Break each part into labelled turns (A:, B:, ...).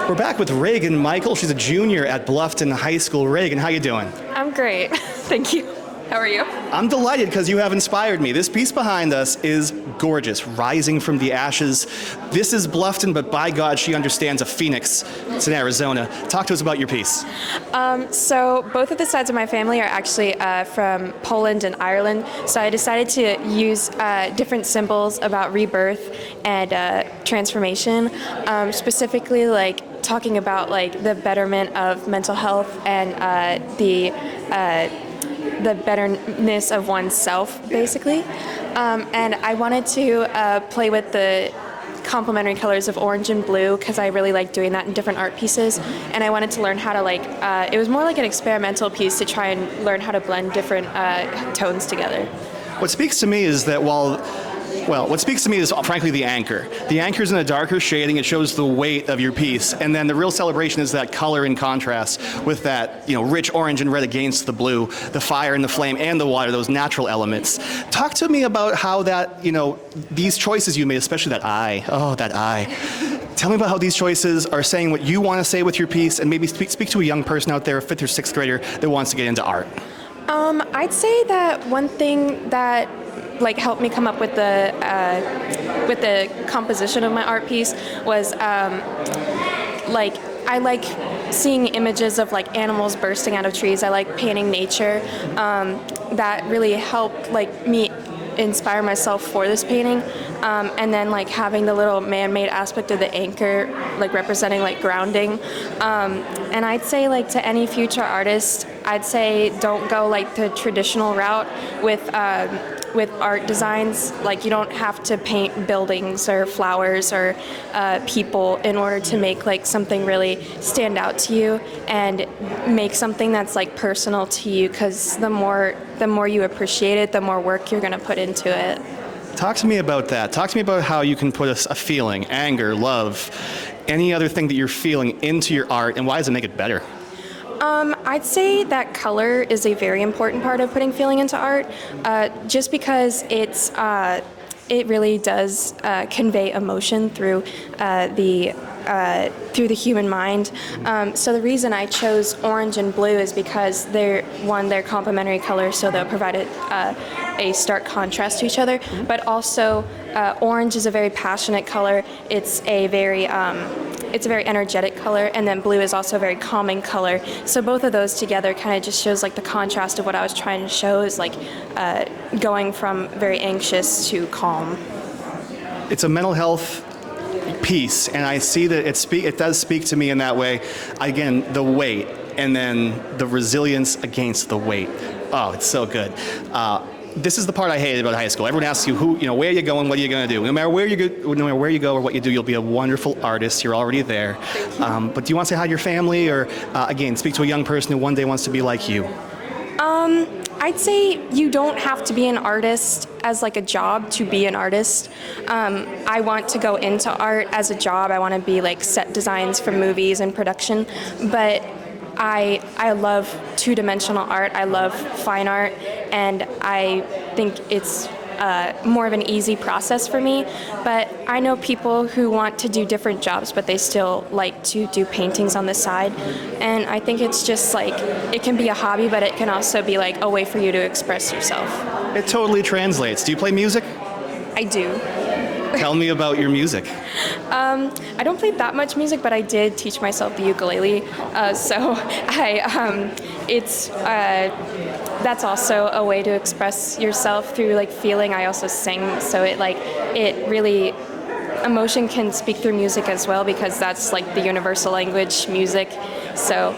A: We're back with Reagan Michael. She's a junior at Bluffton High School. Reagan, how you doing?
B: I'm great. Thank you. How are you?
A: I'm delighted because you have inspired me. This piece behind us is gorgeous, rising from the ashes. This is Bluffton, but by God, she understands a phoenix. It's in Arizona. Talk to us about your piece.
B: So both of the sides of my family are actually from Poland and Ireland. So I decided to use different symbols about rebirth and transformation, specifically like talking about like the betterment of mental health and the betterness of oneself, basically. And I wanted to play with the complementary colors of orange and blue because I really like doing that in different art pieces. And I wanted to learn how to it was more like an experimental piece to try and learn how to blend different tones together.
A: What speaks to me is that what speaks to me is frankly the anchor. The anchor's in a darker shading. It shows the weight of your piece. And then the real celebration is that color in contrast with that, rich orange and red against the blue, the fire and the flame and the water, those natural elements. Talk to me about how that, these choices you made, especially that eye. Oh, that eye. Tell me about how these choices are saying what you want to say with your piece, and maybe speak to a young person out there, a 5th or 6th grader that wants to get into art.
B: I'd say that one thing that helped me come up with the composition of my art piece was I like seeing images of animals bursting out of trees. I like painting nature. That really helped me inspire myself for this painting. And then having the little man-made aspect of the anchor, representing grounding. And I'd say to any future artist, I'd say don't go the traditional route with art designs. You don't have to paint buildings or flowers or people in order to make something really stand out to you and make something that's personal to you, because the more you appreciate it, the more work you're going to put into it.
A: Talk to me about that. Talk to me about how you can put a feeling, anger, love, any other thing that you're feeling into your art, and why does it make it better?
B: I'd say that color is a very important part of putting feeling into art, just because it really does convey emotion through the human mind. So the reason I chose orange and blue is because they're complementary colors, so they'll provide a stark contrast to each other. But also, orange is a very passionate color. It's a very energetic color, and then blue is also a very calming color. So both of those together kind of just shows the contrast of what I was trying to show is going from very anxious to calm.
A: It's a mental health piece, and I see that it does speak to me in that way. Again, the weight, and then the resilience against the weight. Oh, it's so good. This is the part I hated about high school. Everyone asks you where you going, what are you going to do? No matter where you go or what you do, you'll be a wonderful artist. You're already there. But do you want to say hi to your family, or again, speak to a young person who one day wants to be like you?
B: I'd say you don't have to be an artist as a job to be an artist. I want to go into art as a job. I want to be set designs for movies and production, but I love two-dimensional art. I love fine art, and I think it's more of an easy process for me. But I know people who want to do different jobs, but they still like to do paintings on the side. And I think it's just it can be a hobby, but it can also be a way for you to express yourself.
A: It totally translates. Do you play music? I
B: do.
A: Tell me about your music.
B: I don't play that much music, but I did teach myself the ukulele. That's also a way to express yourself through feeling. I also sing, so it really, emotion can speak through music as well, because that's the universal language, music. So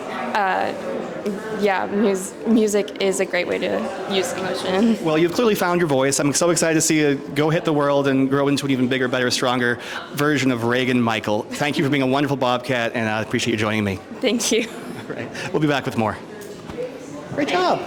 B: music is a great way to use emotion.
A: Well, you've clearly found your voice. I'm so excited to see you go hit the world and grow into an even bigger, better, stronger version of Reagan Michael. Thank you for being a wonderful Bobcat, and I appreciate you joining me.
B: Thank you.
A: All right. We'll be back with more. Great job.